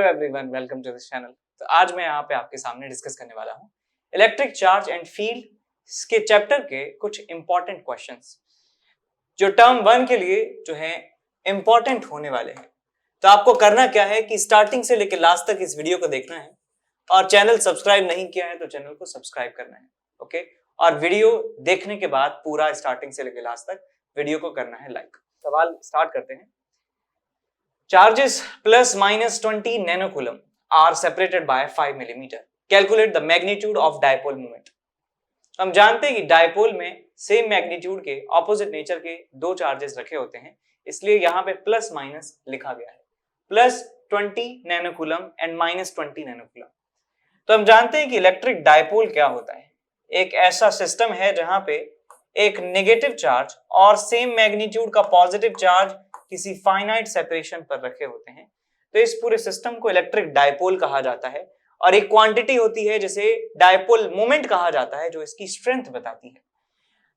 Everyone, welcome to this channel. तो आज मैं यहाँ पे आपके सामने डिस्कस करने वाला हूँ इलेक्ट्रिक चार्ज एंड फील्ड के चैप्टर के कुछ इंपॉर्टेंट क्वेश्चंस जो टर्म 1 के लिए जो है इंपॉर्टेंट होने वाले हैं। तो आपको करना क्या है कि स्टार्टिंग से लेकर लास्ट तक इस वीडियो को देखना है और चैनल सब्सक्राइब नहीं किया है तो चैनल को सब्सक्राइब करना है, ओके। और वीडियो देखने के बाद पूरा स्टार्टिंग से लेकर लास्ट तक वीडियो को करना है लाइक। सवाल स्टार्ट करते हैं। Charges plus minus 20 nanocoulomb are separated by 5 millimeter. Calculate the magnitude of dipole moment. हम जानते हैं कि डायपोल में सेम मैग्नीट्यूड के ऑपोजिट नेचर के दो चार्जेस रखे होते हैं, इसलिए यहाँ पे प्लस माइनस लिखा गया है, प्लस 20 नैनोकूलम एंड माइनस 20 नैनोकूलम। तो हम जानते हैं कि इलेक्ट्रिक डायपोल क्या होता है। एक ऐसा सिस्टम है जहां पे एक नेगेटिव चार्ज और सेम मैग्नीट्यूड का पॉजिटिव चार्ज किसी फाइनाइट सेपरेशन पर रखे होते हैं। तो इस पूरे सिस्टम को इलेक्ट्रिक डायपोल कहा जाता है और एक क्वांटिटी होती है जिसे डायपोल मोमेंट कहा जाता है जो इसकी स्ट्रेंथ बताती है।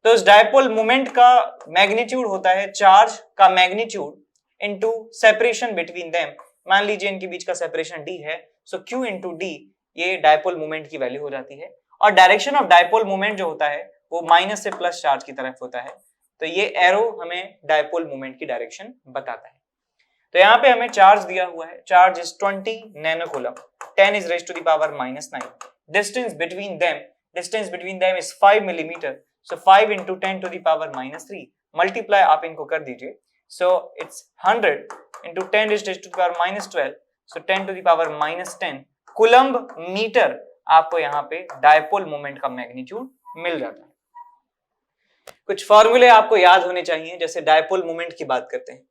तो इस डायपोल मोमेंट का मैग्नीट्यूड होता है चार्ज का magnitude into separation between them. मान लीजिए इनके बीच का सेपरेशन d है, सो q इनटू d ये डायपोल मोमेंट की वैल्यू हो जाती है। और डायरेक्शन ऑफ डायपोल मोमेंट जो होता है वो माइनस से प्लस चार्ज की तरफ होता है। तो ये एरो हमें डायपोल मोमेंट की डायरेक्शन बताता है। तो यहाँ पे हमें चार्ज दिया हुआ है, charge is 20 नैनोकूलम, 10 is raised to the power -9. Distance between them is 5 millimeter. So 5 into 10 to the power -3. Multiply आप इनको कर दीजिए. So it's 100 into 10 is raised to the power -12. So 10 to the power -10 coulomb metre आपको यहाँ पे dipole moment का magnitude मिल जाता है। कुछ फॉर्मूले आपको याद होने चाहिए। जैसे डायपोल मोमेंट की बात करते हैं,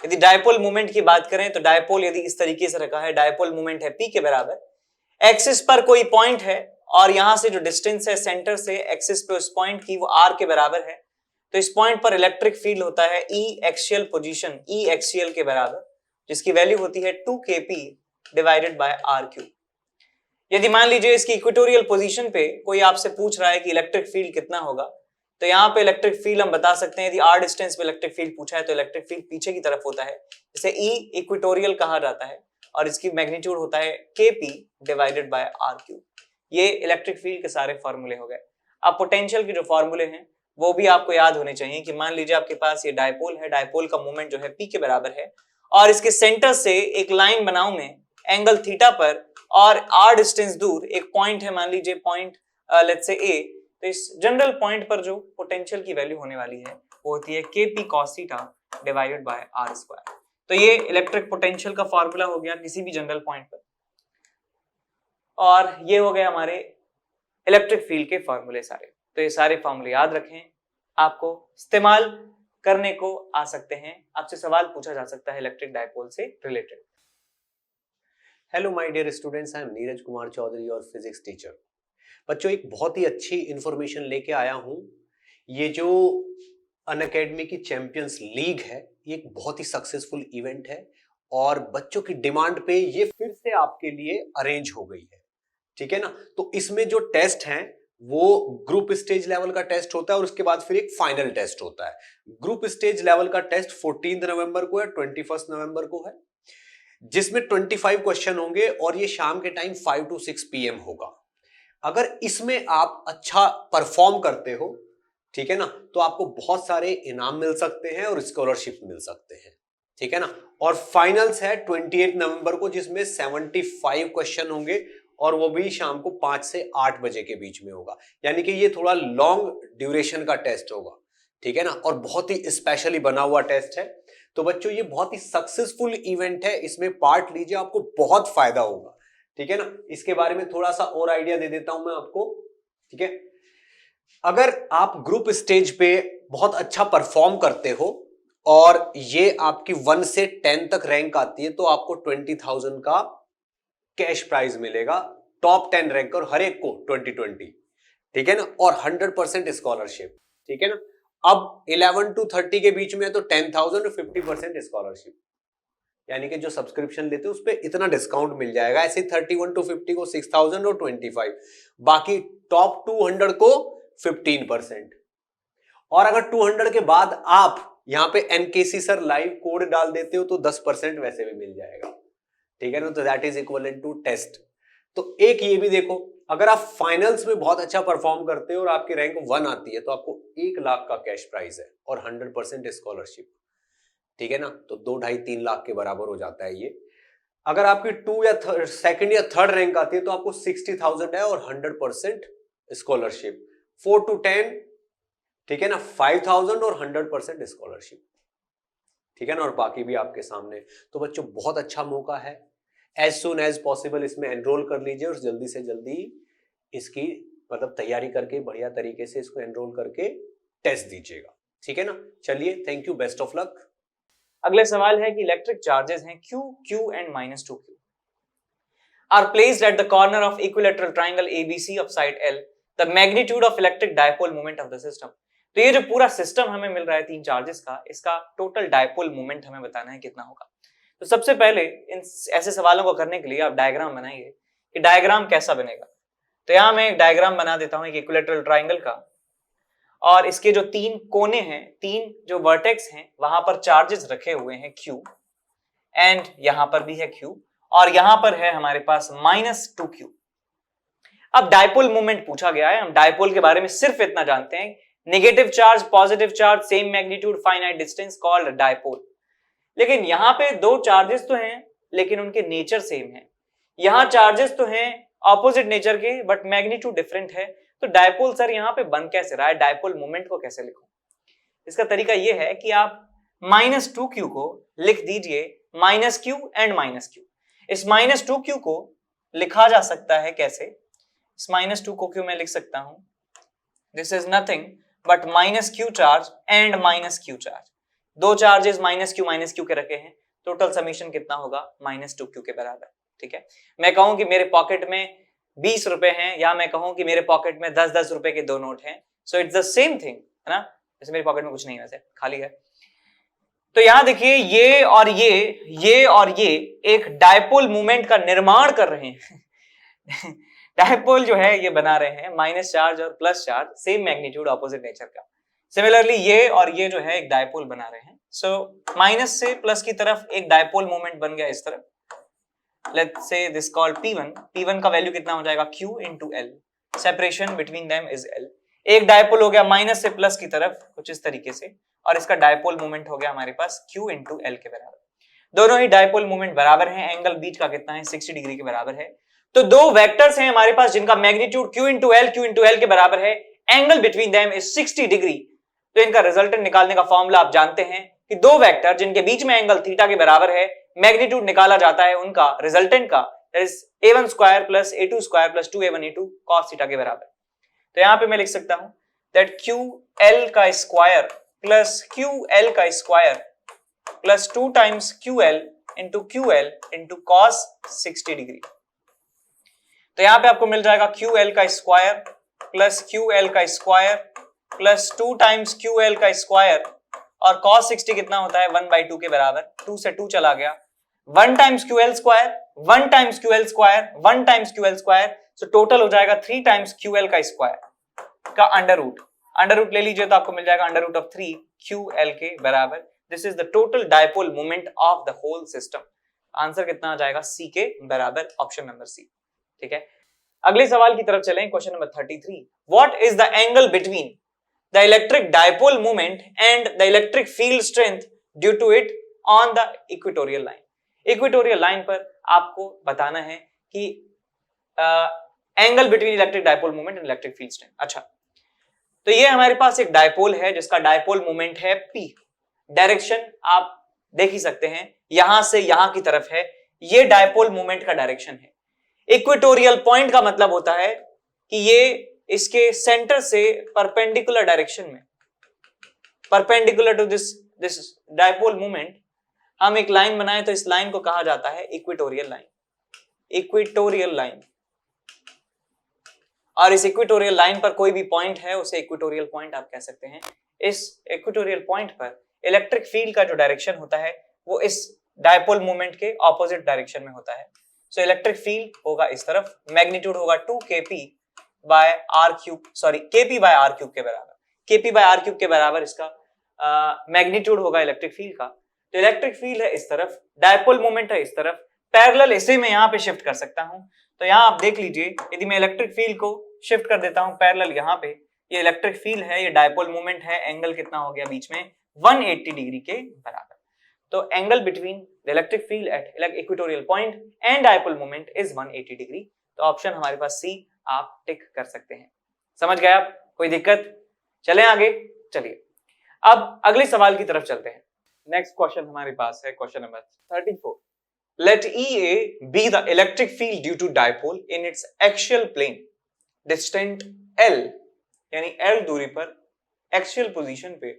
यदि डायपोल मोमेंट की बात करें तो डायपोल यदि इस तरीके से रखा है, डायपोल मोमेंट है P के बराबर, एक्सिस पर कोई पॉइंट है और यहां से जो डिस्टेंस है सेंटर से एक्सिस पे उस पॉइंट की वो r के बराबर है। तो इस पॉइंट पर इलेक्ट्रिक फील्ड होता है E axial position, E axial के बराबर, जिसकी वैल्यू होती है 2kp डिवाइडेड बाय r3। यदि मान लीजिए इसकी इक्वेटोरियल पोजीशन पे कोई आपसे पूछ रहा है कि इलेक्ट्रिक फील्ड कितना होगा, तो यहाँ पे इलेक्ट्रिक फील्ड हम बता सकते हैं। यदि r डिस्टेंस पे इलेक्ट्रिक फील्ड पूछा है तो इलेक्ट्रिक फील्ड पीछे की तरफ होता है, इसे E इक्वेटोरियल कहा जाता है और इसकी मैग्नीट्यूड होता है kp डिवाइडेड बाय r3। ये इलेक्ट्रिक फील्ड के सारे फॉर्मूले हो गए। अब पोटेंशियल के जो फॉर्मूले हैं वो भी आपको याद होने चाहिए कि मान लीजिए आपके पास ये डायपोल है, डायपोल का मोमेंट जो है P के बराबर है और इसके सेंटर से एक लाइन बनाऊं मैं एंगल थीटा पर और r डिस्टेंस दूर एक पॉइंट है, मान लीजिए पॉइंट लेट्स से A। तो इस जनरल पॉइंट पर जो पोटेंशियल की वैल्यू होने वाली है वो होती है kp cos theta divided by r square. तो ये इलेक्ट्रिक पोटेंशियल का फॉर्मूला हो गया किसी भी जनरल पॉइंट पर, और ये हो गए हमारे इलेक्ट्रिक फील्ड के फॉर्मूले सारे। तो ये सारे फॉर्मूले याद रखें, आपको इस्तेमाल करने को आ सकते हैं, आपसे सवाल पूछा जा सकता है इलेक्ट्रिक डायपोल से related. Hello my dear students, I am Neeraj Kumar Chaudhary और फिजिक्स टीचर। बच्चों, एक बहुत ही अच्छी इंफॉर्मेशन लेके आया हूं। ये जो अनअकैडमी की चैंपियंस लीग है, ये एक बहुत ही सक्सेसफुल इवेंट है और बच्चों की डिमांड पे ये फिर से आपके लिए अरेंज हो गई है, ठीक है ना। तो इसमें जो टेस्ट हैं वो ग्रुप स्टेज लेवल का टेस्ट होता है और उसके बाद फिर एक फाइनल टेस्ट होता है। ग्रुप स्टेज लेवल का टेस्ट 14 नवंबर को है, 21 नवंबर को है, जिसमें 25 क्वेश्चन होंगे और ये शाम के टाइम 5 to 6 PM होगा। अगर इसमें आप अच्छा परफॉर्म करते हो, ठीक है ना, तो आपको बहुत सारे इनाम मिल सकते हैं और स्कॉलरशिप मिल सकते हैं, ठीक है ना। और फाइनल्स है 28 नवंबर को, जिसमें 75 क्वेश्चन होंगे और वो भी शाम को 5 से 8 बजे के बीच में होगा। यानी कि ये थोड़ा लॉन्ग ड्यूरेशन का टेस्ट होगा, ठीक है ना, और बहुत ही स्पेशली बना हुआ टेस्ट है। तो बच्चों, ये बहुत ही सक्सेसफुल इवेंट है, इसमें पार्ट लीजिए, आपको बहुत फायदा होगा, ठीक है ना। इसके बारे में थोड़ा सा और आइडिया दे देता हूं मैं आपको, ठीक है। अगर आप ग्रुप स्टेज पे बहुत अच्छा परफॉर्म करते हो और ये आपकी 1 से 10 तक रैंक आती है तो आपको 20,000 का कैश प्राइज मिलेगा, टॉप 10 रैंक और हर एक को 2020, ठीक है ना, और 100% स्कॉलरशिप, ठीक है ना। अब 11 to 30 के बीच में है तो 10,000 और 50% स्कॉलरशिप, यानी कि जो सब्सक्रिप्शन लेते हैं उस पर इतना डिस्काउंट मिल जाएगा। ऐसे 31 to 50 को 6,000 और 25, बाकी टॉप 200 को 15%। और अगर 200 के बाद आप यहाँ पे NKC सर लाइव कोड डाल देते हो तो 10% वैसे भी मिल जाएगा, ठीक है ना, तो that is equivalent to test. तो एक ये भी देखो, अगर आप फाइनल्स में बहुत अच्छा परफॉर्म करते हो और आपकी रैंक 1 आती है तो आपको 1 लाख का कैश प्राइज है और 100% स्कॉलरशिप, ठीक है ना, तो 2-2.5-3 लाख के बराबर हो जाता है ये। अगर आपकी 2 या सेकंड या थर्ड रैंक आती है तो आपको 60,000 है और 100% स्कॉलरशिप। 4 to 10, ठीक है ना, 5,000 और 100% स्कॉलरशिप, ठीक है ना, और बाकी भी आपके सामने। तो बच्चों बहुत अच्छा मौका है, एज सुन एज पॉसिबल इसमें एनरोल कर लीजिए और जल्दी से जल्दी इसकी मतलब तैयारी करके बढ़िया तरीके से इसको एनरोल करके टेस्ट दीजिएगा, ठीक है ना। चलिए, thank you, best of luck. अगले सवाल है कि इलेक्ट्रिक चार्जेस हैं Q, Q and -2Q are placed at the corner of equilateral triangle ABC of side L. The magnitude of electric dipole moment of the system. तो ये जो पूरा system हमें मिल रहा है 3 चार्जेस का, इसका टोटल डायपोल मोमेंट हमें बताना है कितना होगा। तो सबसे पहले इन ऐसे सवालों को करने के लिए आप डायग्राम बनाइए कि डायग्राम कैसा बनेगा। तो यहाँ मैं एक डायग्राम बना देता हूँ एक इक्विलेटरल ट्राइंगल का, और इसके जो 3 कोने हैं, 3 जो वर्टेक्स हैं, वहां पर चार्जेस रखे हुए हैं Q, एंड यहां पर भी है Q, और यहां पर है हमारे पास -2Q। अब डायपोल मोमेंट पूछा गया है, हम डायपोल के बारे में सिर्फ इतना जानते हैं, negative charge, positive charge, same magnitude, finite distance, called dipole. लेकिन यहां पे 2 चार्जेस तो हैं लेकिन उनके नेचर सेम है, यहां चार्जेस तो हैं ऑपोजिट नेचर के बट मैग्नीट्यूड डिफरेंट है। तो डायपोल सर यहां पे बन कैसे रहा है, डायपोल मोमेंट को कैसे लिखूं? इसका तरीका यह है कि आप -2Q को लिख दीजिए -Q एंड -Q। इस -2Q को लिखा जा सकता है कैसे? इस -2 को क्यों मैं लिख सकता हूं, this is nothing but -Q charge and -Q charge. 2 charges -Q के रखे हैं, टोटल समीशन कितना होगा -2Q के बराबर, ठीक है। मैं कहूं कि मेरे पॉकेट में 20 रुपए हैं, या मैं कहूं कि मेरे पॉकेट में 10-10 रुपए के 2 नोट हैं, so it's the same thing, है ना। जैसे मेरे पॉकेट में कुछ नहीं है, वैसे खाली है। तो यहां देखिए ये और ये एक डायपोल मोमेंट का निर्माण कर रहे हैं। डायपोल जो है ये बना रहे हैं, माइनस चार्ज और plus charge, same magnitude opposite nature का। सिमिलरली ये और ये जो है एक डायपोल बना रहे हैं। सो माइनस से प्लस की तरफ एक डायपोल मोमेंट बन गया इस तरफ। Let's say this called P1 का वैल्यू कितना हो जाएगा Q into L, separation between them is L। एक डायपोल हो गया माइनस से प्लस की तरफ कुछ इस तरीके से, और इसका डायपोल मोमेंट हो गया हमारे पास Q into L के बराबर। दोनों ही डायपोल मोमेंट बराबर हैं, एंगल बीच का कितना है 60 डिग्री के बराबर है। तो 2 वेक्टर्स हैं हमारे पास जिनका मैग्नीट्यूड Q into L के बराबर है, angle between them is 60 degree. तो इनका रिजल्टेंट निकालने का फॉर्मूला आप जानते हैं कि 2 वेक्टर जिनके बीच में एंगल थीटा के बराबर है, मैग्नीट्यूड निकाला जाता है उनका रिजल्टेंट का, that is a1 square plus a2 square plus 2a1 a2 cos theta के बराबर। तो यहां पे मैं लिख सकता हूं दैट QL का स्क्वायर प्लस QL का square plus 2 times QL into cos 60 degree. तो यहां पे आपको मिल जाएगा QL का स्क्वायर प्लस QL का स्क्वायर प्लस 2 टाइम्स QL का स्क्वायर, और cos 60 कितना होता है 1/2 के बराबर, 2 से 2 चला गया, 1 times QL square 1 times QL square 1 times QL square, so total हो जाएगा 3 टाइम्स QL का स्क्वायर का अंडर रूट ले लीजिए तो आपको मिल जाएगा अंडर रूट ऑफ 3 QL के बराबर। This is the total dipole moment of the whole system. Answer कितना आ जाएगा C के बराबर, ऑप्शन नंबर C, ठीक है। अगले सवाल की तरफ चलें, question number 33। What is the angle between the electric dipole moment and the electric field strength due to it on the equatorial line? Equatorial line पर आपको बताना है कि angle between electric dipole moment and electric field strength. अच्छा, तो ये हमारे पास एक डायपोल है जिसका डायपोल मोमेंट है P। डायरेक्शन आप देख ही सकते हैं, यहां से यहां की तरफ है, ये डायपोल मोमेंट का डायरेक्शन है। इक्वेटोरियल पॉइंट का मतलब होता है कि ये इसके सेंटर से परपेंडिकुलर डायरेक्शन में, perpendicular to this dipole moment, हम एक लाइन बनाए तो इस लाइन को कहा जाता है इक्वेटोरियल लाइन। इक्वेटोरियल लाइन, और इस इक्वेटोरियल लाइन पर कोई भी पॉइंट है उसे इक्वेटोरियल पॉइंट आप कह सकते हैं। इस इक्वेटोरियल पॉइंट पर इलेक्ट्रिक फील्ड का जो डायरेक्शन होता है वो इस डायपोल मोमेंट के ऑपोजिट डायरेक्शन में होता है। सो इलेक्ट्रिक फील्ड होगा इस तरफ, मैग्नीट्यूड होगा 2kp by r cube, sorry kp by r cube के बराबर, kp बाय r क्यूब के बराबर इसका मैग्नीट्यूड होगा इलेक्ट्रिक फील्ड का। तो इलेक्ट्रिक फील्ड है इस तरफ, डायपोल मोमेंट है इस तरफ, पैरेलल इसे मैं यहाँ पे शिफ्ट कर सकता हूं। तो यहाँ आप देख लीजिए, यदि मैं इलेक्ट्रिक फील्ड को शिफ्ट कर देता हूं पैरेलल यहाँ पे, ये इलेक्ट्रिक फील्ड है, ये डायपोल मोमेंट है, एंगल कितना हो गया बीच में 180 डिग्री के बराबर। तो angle between the electric field at equatorial point and dipole moment is 180 degree. तो ऑप्शन हमारे पास सी आप टिक कर सकते हैं। समझ गए आप? कोई दिक्कत? चलें आगे। चलिए अब अगले सवाल की तरफ चलते हैं। नेक्स्ट क्वेश्चन हमारे पास है question number 34। Let EA be the electric field due to dipole in its axial plane distant L, यानी L दूरी पर एक्सियल पोजीशन पे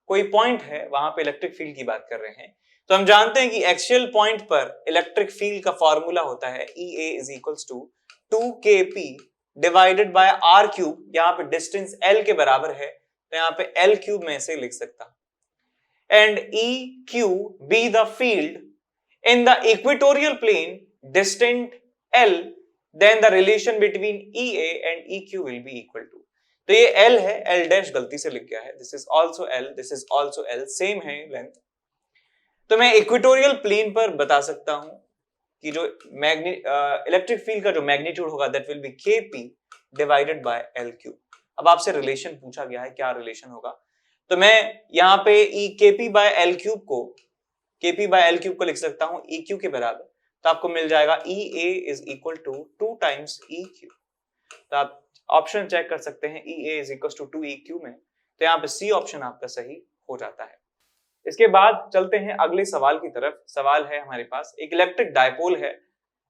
कोई पॉइंट है, वहां पे इलेक्ट्रिक फील्ड की बात कर रहे हैं। तो हम जानते हैं कि एक्सियल पॉइंट पर इलेक्ट्रिक फील्ड का फॉर्मूला होता है EA is equals to 2kp divided by r cube. यहाँ पे डिस्टेंस L के बराबर है, तो यहाँ पे L क्यूब में से लिख सकता हूं। And EQ be the field in the equatorial plane distant L, then the relation between EA and EQ will be equal to। तो ये L है, L डैश गलती से लिख गया है, this is also L, this is also L, same है length. तो मैं इक्वेटोरियल प्लेन पर बता सकता हूं कि जो इलेक्ट्रिक फील्ड का जो मैग्नीट्यूड होगा that will be Kp divided by L cube. अब आपसे रिलेशन पूछा गया है, क्या रिलेशन होगा? तो मैं यहाँ पे Kp बाय L क्यूब को Kp बाय L क्यूब को लिख सकता हूं EQ के बराबर। तो आपको मिल जाएगा EA is equal to 2 times EQ। तो आप ऑप्शन चेक कर सकते हैं, EA is equal to 2EQ में। तो यहाँ पे सी ऑप्शन आपका सही हो जाता है। इसके बाद चलते हैं अगले सवाल की तरफ। सवाल है हमारे पास, एक इलेक्ट्रिक डायपोल है,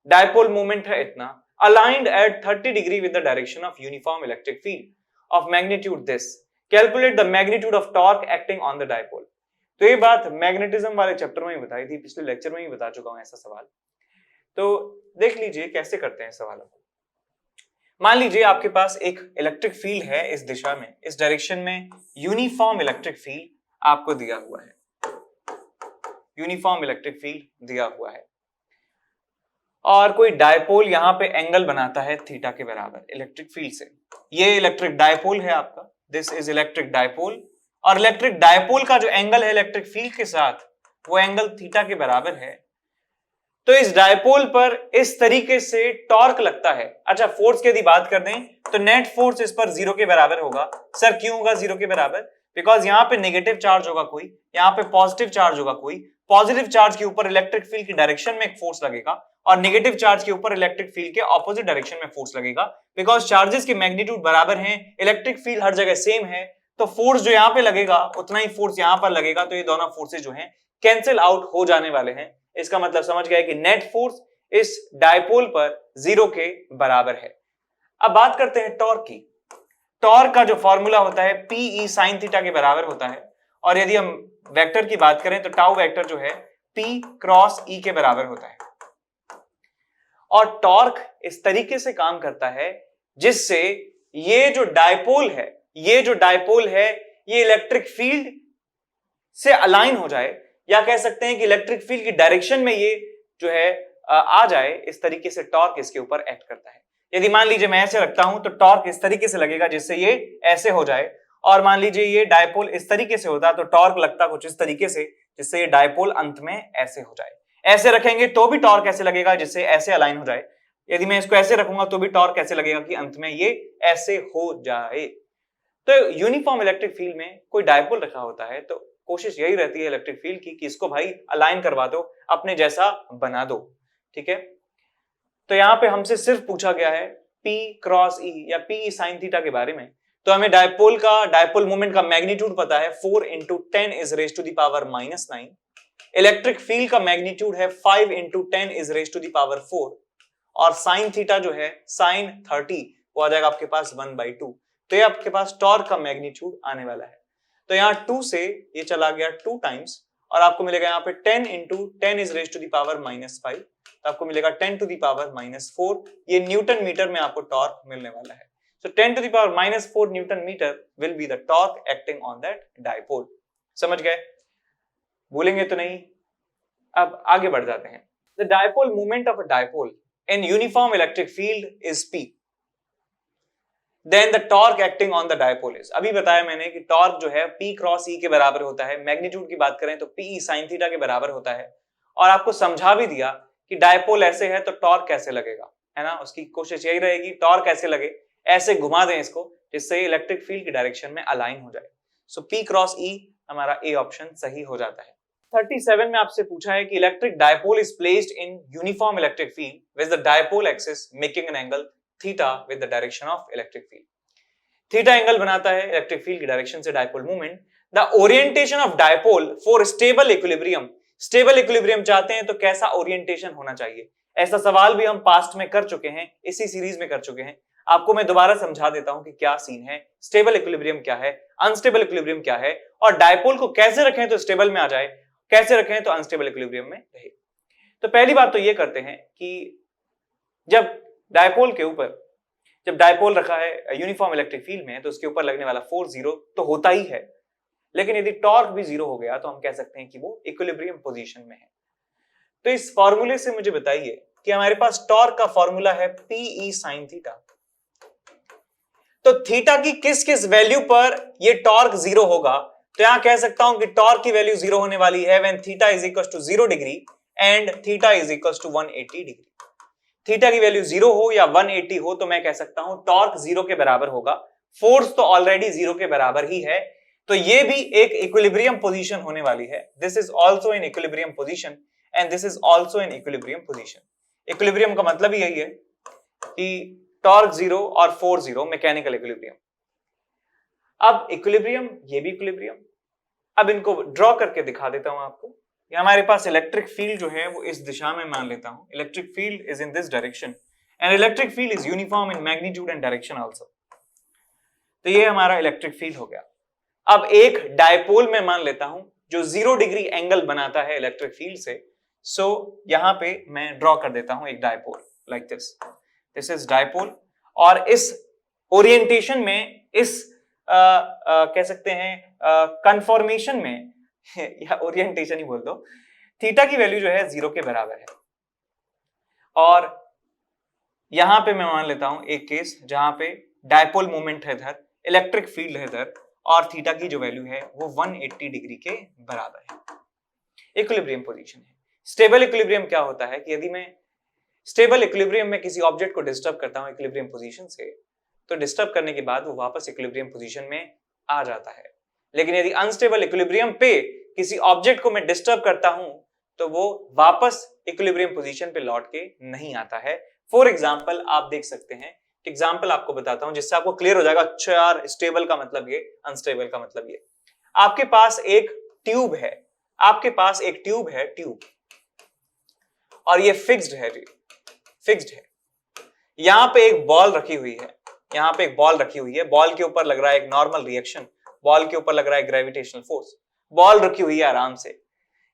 डायपोल मोमेंट है इतना, aligned at 30 degree with the direction of uniform electric field of magnitude this, calculate the magnitude of torque acting on the dipole. तो ये बात मैग्नेटिज्म वाले चैप्टर में ही बताई थी, पिछले लेक्चर में ही बता चुका हूं ऐसा सवाल। तो देख लीजिए कैसे करते हैं सवालों को। मान लीजिए आपके पास एक इलेक्ट्रिक फील्ड है इस दिशा में, इस डायरेक्शन में यूनिफॉर्म इलेक्ट्रिक फील्ड आपको दिया हुआ है, यूनिफॉर्म इलेक्ट्रिक फील्ड दिया हुआ है, और कोई डायपोल यहाँ पे एंगल बनाता है थीटा के बराबर इलेक्ट्रिक फील्ड से। ये इलेक्ट्रिक डायपोल है आपका, दिस इज इलेक्ट्रिक डायपोल, और इलेक्ट्रिक डायपोल का जो एंगल है इलेक्ट्रिक फील्ड के साथ वो एंगल थीटा के बराबर है। तो इस डायपोल पर इस तरीके से टॉर्क लगता है। अच्छा, फोर्स की यदि बात कर दें तो नेट फोर्स इस पर 0 के बराबर होगा। सर क्यों होगा 0 के बराबर? बिकॉज यहाँ पे नेगेटिव चार्ज होगा कोई, यहाँ पे पॉजिटिव चार्ज होगा कोई। पॉजिटिव चार्ज के ऊपर इलेक्ट्रिक फील्ड की डायरेक्शन में एक फोर्स लगेगा और नेगेटिव चार्ज के ऊपर इलेक्ट्रिक फील्ड के ऑपोजिट डायरेक्शन में फोर्स लगेगा। बिकॉज चार्जेस के मैग्नीट्यूड बराबर हैं, इलेक्ट्रिक फील्ड हर जगह सेम है, तो फोर्स जो यहाँ पे लगेगा उतना ही फोर्स यहाँ पर लगेगा। तो ये दोनों फोर्सेज जो हैं कैंसिल आउट हो जाने वाले हैं। इसका मतलब समझ गया कि नेट फोर्स इस डायपोल पर 0 के बराबर है। अब बात करते हैं टॉर्क की। टॉर्क का जो फॉर्मूला होता है Pe sin थीटा के बराबर होता है, और यदि हम वेक्टर की बात करें तो टाउ वेक्टर जो है P क्रॉस E के बराबर होता है। और टॉर्क इस तरीके से काम करता है जिससे ये जो डायपोल है, ये इलेक्ट्रिक फील्ड से अलाइन हो जाए, या कह सकते हैं कि इलेक्ट्रिक फील्ड की डायरेक्शन में ये जो है आ जाए। इस तरीके से टॉर्क इसके ऊपर एक्ट करता है। यदि मान लीजिए मैं ऐसे रखता हूं तो टॉर्क इस तरीके से लगेगा जिससे ये ऐसे हो जाए, और मान लीजिए ये डायपोल इस तरीके से होता तो टॉर्क लगता कुछ इस तरीके से जिससे ये डायपोल अंत में ऐसे हो जाए। ऐसे रखेंगे तो भी टॉर्क ऐसे लगेगा जिससे ऐसे अलाइन हो जाए। यदि मैं इसको ऐसे रखूंगा तो भी टॉर्क ऐसे लगेगा कि अंत में ये ऐसे हो जाए। तो यूनिफॉर्म इलेक्ट्रिक फील्ड में कोई डायपोल रखा होता है तो कोशिश यही रहती है इलेक्ट्रिक फील्ड की कि इसको भाई अलाइन करवा दो, अपने जैसा बना दो। ठीक है, तो यहां पे हमसे सिर्फ पूछा गया है P क्रॉस E या Pe sin थीटा के बारे में। तो हमें डायपोल मोमेंट का मैग्नीट्यूड पता है 4 × 10 is raise to the power -9। Electric field का मैग्नीट्यूड है 5 × 10 is raise to the power 4, और साइन थीटा जो है sin 30 वो आ जाएगा आपके पास 1/2। तो ये आपके पास टॉर्क का मैग्नीट्यूड आने वाला है। तो यहाँ 2 से ये चला गया 2 टाइम्स, और आपको मिलेगा यहाँ पे 10 × 10 is raise to the power -5, तो आपको मिलेगा 10 टू द पावर -4। ये न्यूटन मीटर में आपको टॉर्क मिलने वाला है। So 10 to the power -4 Newton meter will be the torque acting on that dipole। समझ गए? भूलेंगे तो नहीं। अब आगे बढ़ जाते हैं। The dipole moment of a dipole in uniform electric field is P. Then the torque acting on the dipole is। अभी बताया मैंने कि टॉर्क जो है P क्रॉस E के बराबर होता है। मैग्नीट्यूड की बात करें तो Pe sin थीटा के बराबर होता है, और आपको समझा भी दिया कि डायपोल ऐसे है तो टॉर्क कैसे लगेगा, है ना। उसकी कोशिश यही रहेगी टॉर्क कैसे लगे, ऐसे घुमा दें इसको जिससे इलेक्ट्रिक फील्ड की डायरेक्शन में अलाइन हो जाए। सो P क्रॉस E हमारा ए ऑप्शन सही हो जाता है। 37 में आपसे पूछा है कि electric dipole is placed in uniform electric field with the dipole axis making an angle theta with the direction of electric field. Theta angle बनाता है इलेक्ट्रिक फील्ड की डायरेक्शन से dipole movement. The orientation of dipole for stable equilibrium, stable equilibrium चाहते हैं तो कैसा orientation होना चाहिए, ऐसा सवाल भी हम पास्ट में कर चुके हैं, इसी सीरीज में कर चुके हैं। आपको मैं दोबारा समझा देता हूं कि क्या सीन है, स्टेबल इक्विलिब्रियम क्या है, अनस्टेबल इक्विलिब्रियम क्या है, और डायपोल को कैसे रखें तो स्टेबल में आ जाए, कैसे रखें तो अनस्टेबल इक्विलिब्रियम में रहे। तो पहली बात तो ये करते हैं कि जब डायपोल के ऊपर, जब डायपोल रखा है यूनिफॉर्म इलेक्ट्रिक फील्ड में, तो उसके ऊपर लगने वाला फोर्स जीरो तो होता ही है, लेकिन यदि टॉर्क भी जीरो हो गया तो हम कह सकते हैं कि वो इक्विलिब्रियम पोजीशन में है। तो इस फॉर्मूले से मुझे बताइए कि हमारे पास टॉर्क का फॉर्मूला है PE sin थीटा, तो थीटा की किस किस वैल्यू पर ये टॉर्क जीरो होगा, तो यहां कह सकता हूं कि टॉर्क की वैल्यू जीरो होने वाली है when theta is equal to 0 degree and theta is equal to 180 degree. Theta की वैल्यू 0 हो या 180 हो तो मैं कह सकता हूं टॉर्क 0 के बराबर होगा, फोर्स तो ऑलरेडी 0 के बराबर ही है, तो ये भी एक इक्विलिब्रियम पोजीशन होने वाली है। This is also in equilibrium position and this is also in equilibrium position. Equilibrium का मतलब ही यही है कि टॉर्क 0 और फोर्स 0, मैकेनिकल इक्विलिब्रियम। अब इक्विलिब्रियम, ये भी इक्विलिब्रियम। अब इनको ड्रॉ करके दिखा देता हूं आपको। ये हमारे पास इलेक्ट्रिक फील्ड जो है वो इस दिशा में मान लेता हूं, electric field is in this direction and electric field is uniform in magnitude and direction also. तो ये हमारा इलेक्ट्रिक फील्ड हो गया। अब एक डायपोल में मान लेता हूं जो 0 डिग्री एंगल बनाता है इलेक्ट्रिक फील्ड से। सो यहां पे मैं ड्रॉ कर देता हूं एक dipole like this, this is dipole, और इस ओरिएंटेशन में, इस कह सकते हैं कन्फॉर्मेशन में या ओरिएंटेशन ही बोल दो, थीटा की वैल्यू जो है 0 के बराबर है। और यहां पे मैं मान लेता हूं एक केस जहां पे डायपोल मोमेंट है इधर, इलेक्ट्रिक फील्ड है इधर, और थीटा की जो वैल्यू है वो 180 डिग्री के बराबर है। इक्विलिब्रियम पोजीशन है। स्टेबल इक्विलिब्रियम क्या होता है कि यदि मैं स्टेबल इक्विलिब्रियम में किसी ऑब्जेक्ट को डिस्टर्ब करता हूं इक्विलिब्रियम पोजीशन से, तो डिस्टर्ब करने के बाद वो वापस इक्विलिब्रियम पोजीशन में आ जाता है। लेकिन यदि अनस्टेबल इक्विलिब्रियम पे किसी ऑब्जेक्ट को मैं डिस्टर्ब करता हूं तो वो वापस इक्विलिब्रियम पोजीशन पे लौट के नहीं आता है। फॉर एग्जांपल आप देख सकते हैं, एग्जांपल आपको बताता हूं जिससे आपको क्लियर हो जाएगा, अच्छा यार स्टेबल का मतलब ये, अनस्टेबल का मतलब ये। आपके पास एक ट्यूब है, आपके पास एक ट्यूब है, ट्यूब, और ये फिक्स्ड है जी, फिक्स्ड है। यहां पे एक बॉल रखी हुई है, यहां पे एक बॉल रखी हुई है, बॉल के ऊपर लग रहा है एक नॉर्मल रिएक्शन, बॉल के ऊपर लग रहा है ग्रेविटेशनल फोर्स, बॉल रखी हुई है आराम से।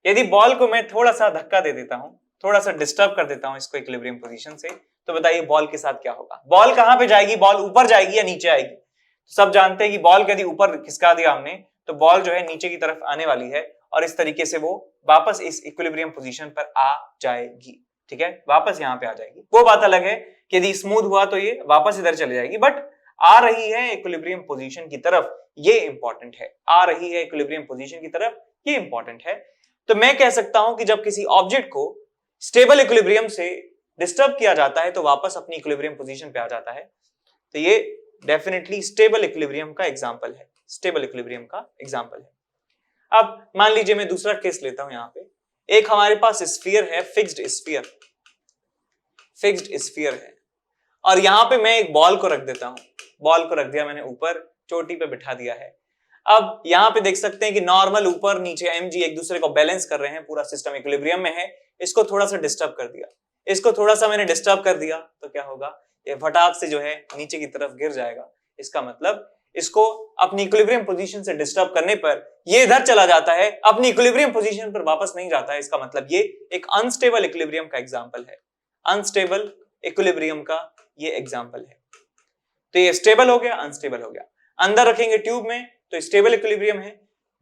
यदि बॉल को मैं थोड़ा सा धक्का दे देता हूं, थोड़ा सा डिस्टर्ब कर देता हूं इसको इक्विलिब्रियम पोजीशन से, तो बताइए बॉल के साथ क्या होगा? बॉल कहां पे जाएगी? बॉल ऊपर जाएगी या नीचे आएगी? सब जानते हैं कि बॉल यदि ऊपर खिसका दिया हमने तो बॉल जो है नीचे की तरफ आने वाली है, और इस तरीके से वो वापस इस इक्विलिब्रियम पोजीशन पर आ जाएगी। ठीक है, वापस यहां पे आ जाएगी। वो बात अलग है कि यदि स्मूथ हुआ तो ये वापस इधर चली जाएगी, बट आ रही है इक्विलिब्रियम पोजीशन की तरफ, ये इंपॉर्टेंट है। आ रही है इक्विलिब्रियम पोजीशन की तरफ, ये इंपॉर्टेंट है। तो मैं कह सकता हूं कि जब किसी ऑब्जेक्ट को स्टेबल इक्विलिब्रियम से डिस्टर्ब किया जाता है तो वापस अपनी इक्विलिब्रियम पोजीशन पे आ जाता है। तो ये डेफिनेटली स्टेबल इक्विलिब्रियम का एग्जांपल है, स्टेबल इक्विलिब्रियम का एग्जांपल है। अब मान लीजिए मैं दूसरा केस लेता हूं। यहां पे एक हमारे पास स्फीयर है, फिक्स्ड स्फीयर, फिक्स्ड स्फीयर है, और यहां पे मैं एक बॉल को रख देता हूं, बॉल को रख दिया मैंने ऊपर, चोटी पे बिठा दिया है। अब यहां पे देख सकते हैं कि नॉर्मल ऊपर नीचे mg एक दूसरे को बैलेंस कर रहे हैं, पूरा सिस्टम इक्विलिब्रियम में है। इसको थोड़ा सा डिस्टर्ब कर दिया, इसको थोड़ा सा मैंने डिस्टर्ब कर दिया तो क्या होगा? ये फटाक से जो है नीचे की तरफ गिर जाएगा। इसका मतलब इसको अपनी इक्विलिब्रियम पोजीशन से डिस्टर्ब करने पर ये इधर चला जाता है, अपनी इक्विलिब्रियम पोजीशन पर वापस नहीं जाता है। इसका मतलब ये एक अनस्टेबल इक्विलिब्रियम का एग्जांपल है, अनस्टेबल इक्विलिब्रियम का ये एग्जांपल है। तो ये स्टेबल हो गया, अनस्टेबल हो गया। अंदर रखेंगे ट्यूब में तो स्टेबल इक्विलिब्रियम है,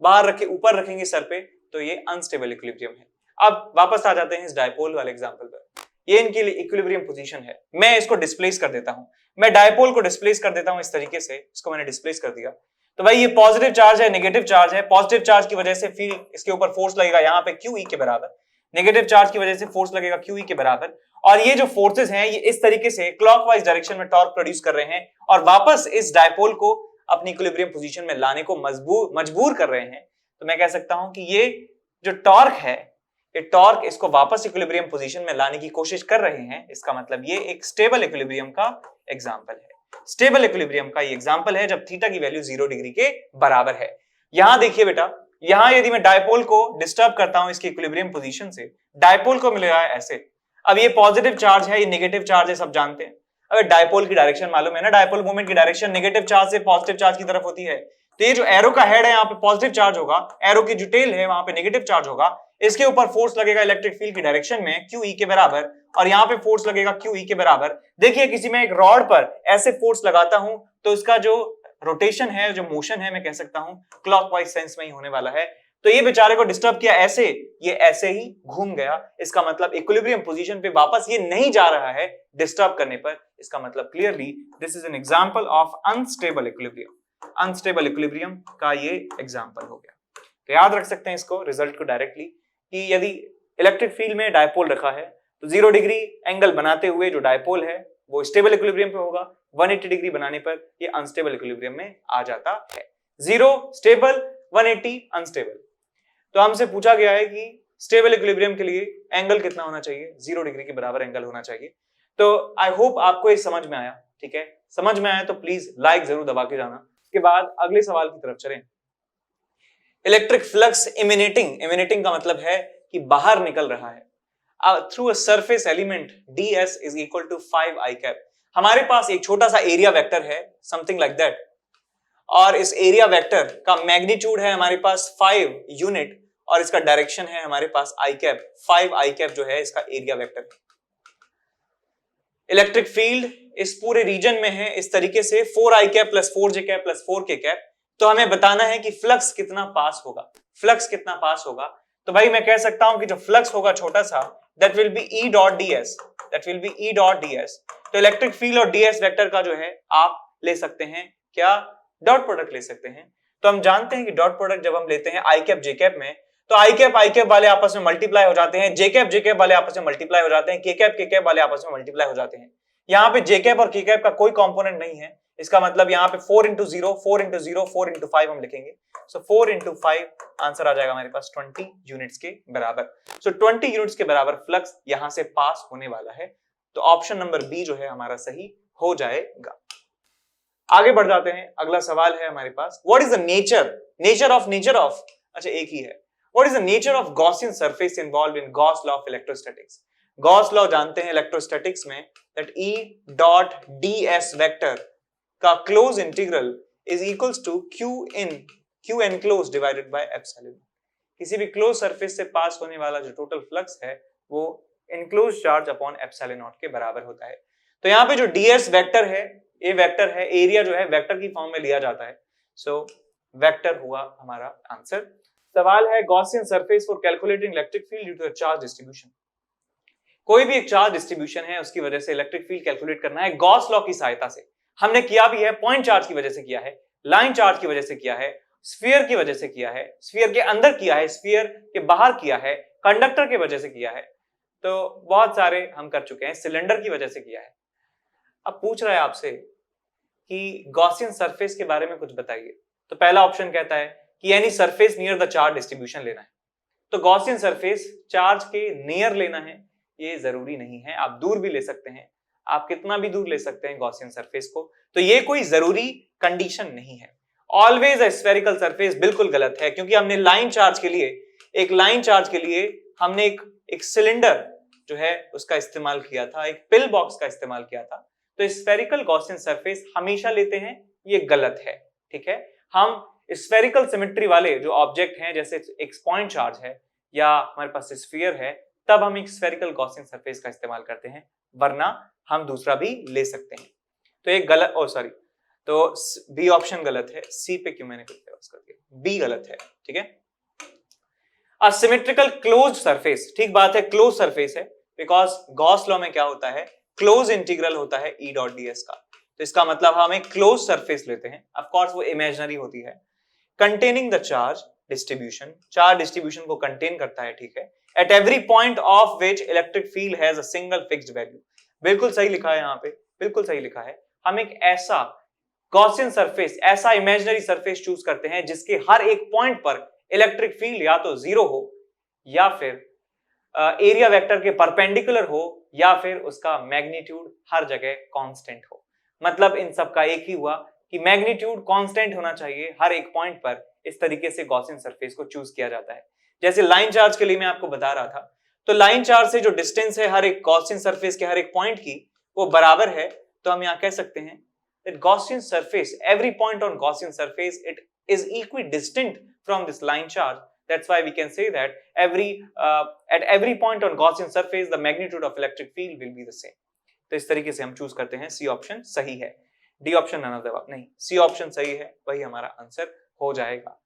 बाहर रखे ऊपर रखेंगे सर पे तो ये अनस्टेबल इक्विलिब्रियम है। अब वापस आ जाते हैं इस डायपोल वाले एग्जांपल पर। ये इनके लिए इक्विलिब्रियम पोजीशन है। मैं इसको डिस्प्लेस कर देता हूं, मैं डायपोल को डिस्प्लेस कर देता हूं इस तरीके से, इसको मैंने डिस्प्लेस कर दिया। तो भाई ये पॉजिटिव चार्ज है, नेगेटिव चार्ज है। पॉजिटिव चार्ज की वजह से फील्ड, इसके ऊपर फोर्स लगेगा यहाँ पे QE के बराबर। नेगेटिव चार्ज की वजह से फोर्स लगेगा QE के बराबर, और ये जो फोर्सेस हैं ये इस तरीके से क्लॉकवाइज डायरेक्शन में टॉर्क प्रोड्यूस कर रहे हैं और वापस इस डायपोल को अपनी इक्विलिब्रियम पोजीशन में लाने को मजबूर कर रहे हैं। तो मैं कह सकता हूं कि ये जो टॉर्क है, ये टॉर्क इसको वापस इक्विलिब्रियम पोजीशन में लाने की कोशिश कर रहे हैं। इसका मतलब ये एक स्टेबल इक्विलिब्रियम का एग्जांपल है। स्टेबल इक्विलिब्रियम का ये एग्जांपल है जब थीटा की वैल्यू 0 डिग्री के बराबर है। यहां देखिए बेटा, यहां यदि मैं डायपोल को डिस्टर्ब करता हूं इसकी इक्विलिब्रियम पोजीशन से, डायपोल को मिलेगा ऐसे। अब ये पॉजिटिव चार्ज है, ये नेगेटिव चार्ज है, सब जानते हैं। अगर डायपोल की डायरेक्शन मालूम है ना, डायपोल मूवमेंट की डायरेक्शन नेगेटिव चार्ज से पॉजिटिव चार्ज की तरफ होती है। तो ये जो एरो का हेड है यहाँ पे पॉजिटिव चार्ज होगा, एरो की जो टेल है वहां पे नेगेटिव चार्ज होगा। इसके ऊपर फोर्स लगेगा इलेक्ट्रिक फील्ड की डायरेक्शन में QE के बराबर, और यहाँ पे फोर्स लगेगा QE के बराबर। देखिए किसी में एक रॉड पर ऐसे फोर्स लगाता हूं तो इसका जो रोटेशन है, जो मोशन है, मैं कह सकता हूं क्लॉकवाइज सेंस में ही होने वाला है। तो ये बेचारे को डिस्टर्ब किया ऐसे, ये ऐसे ही घूम गया। इसका मतलब इक्विलिब्रियम पोजीशन पे वापस ये नहीं जा रहा है डिस्टर्ब करने पर। इसका मतलब clearly this is an example of unstable equilibrium. Unstable equilibrium का ये एग्जांपल हो गया। तो याद रख सकते हैं इसको, रिजल्ट को डायरेक्टली, कि यदि इलेक्ट्रिक फील्ड में डायपोल रखा है तो 0 डिग्री एंगल बनाते हुए जो डायपोल है वो स्टेबल इक्विलिब्रियम पे होगा, 180 डिग्री बनाने पर ये अनस्टेबल इक्विलिब्रियम में आ जाता है। 0 स्टेबल, 180 अनस्टेबल। तो हमसे पूछा गया है कि स्टेबल इक्विलिब्रियम के लिए एंगल कितना होना चाहिए, 0 डिग्री के बराबर एंगल होना चाहिए। तो आई होप आपको ये समझ में आया। ठीक है, समझ में आया तो प्लीज लाइक जरूर दबा के जाना। इसके बाद अगले सवाल की तरफ चलें। इलेक्ट्रिक फ्लक्स इमिनेटिंग का मतलब है कि बाहर निकल रहा है through a surface element ds is equal to 5 i cap. हमारे पास एक छोटा सा एरिया वेक्टर है, समथिंग लाइक दैट, और इस एरिया वेक्टर का मैग्नीट्यूड है हमारे पास 5 यूनिट, और इसका डायरेक्शन है हमारे पास i कैप। 5 i कैप जो है इसका एरिया वेक्टर। इलेक्ट्रिक फील्ड इस पूरे रीजन में है इस तरीके से 4 i cap plus 4 j cap plus 4 k cap. तो हमें बताना है कि फ्लक्स कितना पास होगा, फ्लक्स कितना पास होगा। तो भाई मैं कह सकता हूं कि जो फ्लक्स होगा छोटा सा, that will be E dot ds, that will be E dot ds। तो इलेक्ट्रिक फील्ड और ds वेक्टर का जो है आप ले सकते हैं क्या, डॉट प्रोडक्ट ले सकते हैं। तो हम जानते हैं कि डॉट प्रोडक्ट जब हम लेते हैं i कैप j कैप में, तो i कैप वाले आपस में मल्टीप्लाई हो जाते हैं, j कैप वाले आपस में मल्टीप्लाई हो जाते हैं, k कैप वाले आपस में मल्टीप्लाई हो जाते हैं। यहाँ पे j कैप और k कैप का कोई कंपोनेंट नहीं है। इसका मतलब यहाँ पे 4 into 0, 4 into 0, 4 into 5 हम लिखेंगे। सो 4 into 5 आंसर आ जाएगा हमारे पास 20 यूनिट्स के बराबर। सो 20 यूनिट्स के बराबर फ्लक्स यहां से पास होने वाला है। तो ऑप्शन नंबर बी जो है हमारा सही हो जाएगा। आगे बढ़ जाते हैं, अगला सवाल है हमारे पास, what is the nature of अच्छा एक ही है, what is the nature of Gaussian surface involve in Gauss law of electrostatics. Gauss law जानते हैं इलेक्ट्रोस्टैटिक्स में, that E dot ds vector का close integral is equals to q enclosed divided by epsilon. किसी भी close surface से पास होने वाला जो टोटल फ्लक्स है वो enclose charge upon epsilon not के बराबर होता है। तो यहाँ पे जो ds वेक्टर है, ये वेक्टर है, एरिया जो है वेक्टर की फॉर्म में लिया जाता है। सो वेक्टर हुआ हमारा आंसर। सवाल है Gaussian surface for calculating electric field due to charge distribution. कोई भी एक चार्ज डिस्ट्रीब्यूशन है उसकी वजह से इलेक्ट्रिक फील्ड कैलकुलेट करना है गॉस लॉ की सहायता से। हमने किया भी है, पॉइंट चार्ज की वजह से किया है, लाइन चार्ज की वजह से किया है, स्फीयर की वजह से किया है, स्फीयर के अंदर किया है, स्फीयर के बाहर किया है, कंडक्टर की वजह से किया है, तो बहुत सारे हम कर चुके हैं, सिलेंडर की वजह से किया है। अब पूछ रहा है आपसे कि गॉसियन सरफेस के बारे में कुछ बताइए। तो पहला ऑप्शन कहता है कि any surface near the charge distribution लेना है। तो गॉसियन सरफेस चार्ज के नियर लेना है ये जरूरी नहीं है, आप दूर भी ले सकते हैं, आप कितना भी दूर ले सकते हैं गॉसियन सरफेस को। तो ये कोई जरूरी कंडीशन नहीं है। ऑलवेज अ स्फेरिकल सरफेस बिल्कुल गलत है, क्योंकि हमने लाइन चार्ज के लिए हमने एक सिलेंडर जो है उसका इस्तेमाल किया था, एक पिल बॉक्स का इस्तेमाल किया था। तो स्फेरिकल गॉसियन सरफेस हमेशा लेते हैं, ये गलत है। ठीक है, हम स्फेरिकल सिमेट्री वाले जो ऑब्जेक्ट हैं, जैसे एक पॉइंट चार्ज है या हमारे पास स्फीयर है, तब हम एक स्फेरिकल गॉसियन सरफेस का इस्तेमाल करते हैं, वरना हम दूसरा भी ले सकते हैं। तो एक गलत, तो बी ऑप्शन गलत है। सी पे क्यों मैंने क्लिक कर दिया, बी गलत है। ठीक है, असिमेट्रिकल क्लोज सरफेस, ठीक बात है, क्लोज सरफेस है, बिकॉज गॉस लॉ में क्या होता है, क्लोज इंटीग्रल होता है E डॉट ds का। तो इसका मतलब हम एक क्लोज सरफेस लेते हैं, ऑफ कोर्स वो इमेजिनरी होती है, containing the charge distribution, 4 distribution को कंटेन करता है, ठीक है। At every point of which electric field has a single fixed value, बिल्कुल सही लिखा है यहाँ पे, बिल्कुल सही लिखा है। हम एक ऐसा गॉसियन सरफेस, ऐसा इमेजिनरी सरफेस चूज करते हैं जिसके हर एक पॉइंट पर इलेक्ट्रिक फील्ड या तो 0 हो या फिर एरिया वेक्टर के परपेंडिकुलर हो या फिर उसका मैग्नीट्यूड हर जगह कांस्टेंट हो। मतलब इन सब का एक ही हुआ कि मैग्नीट्यूड कांस्टेंट होना चाहिए हर एक पॉइंट पर। इस तरीके से गॉसियन सरफेस को चूज किया जाता है। जैसे लाइन चार्ज के लिए मैं आपको बता रहा था, तो लाइन चार्ज से जो डिस्टेंस है हर एक गॉसियन सरफेस के हर एक पॉइंट की, वो बराबर है। तो हम यहाँ कह सकते हैं that Gaussian surface, every point on Gaussian surface, it is equidistant from this line charge. That's why we can say that at every point on Gaussian surface, the magnitude of electric field will be the same. तो इस तरीके से हम choose करते हैं। सी option सही है, D option none of the above नहीं, सी ऑप्शन सही है, वही हमारा आंसर हो जाएगा।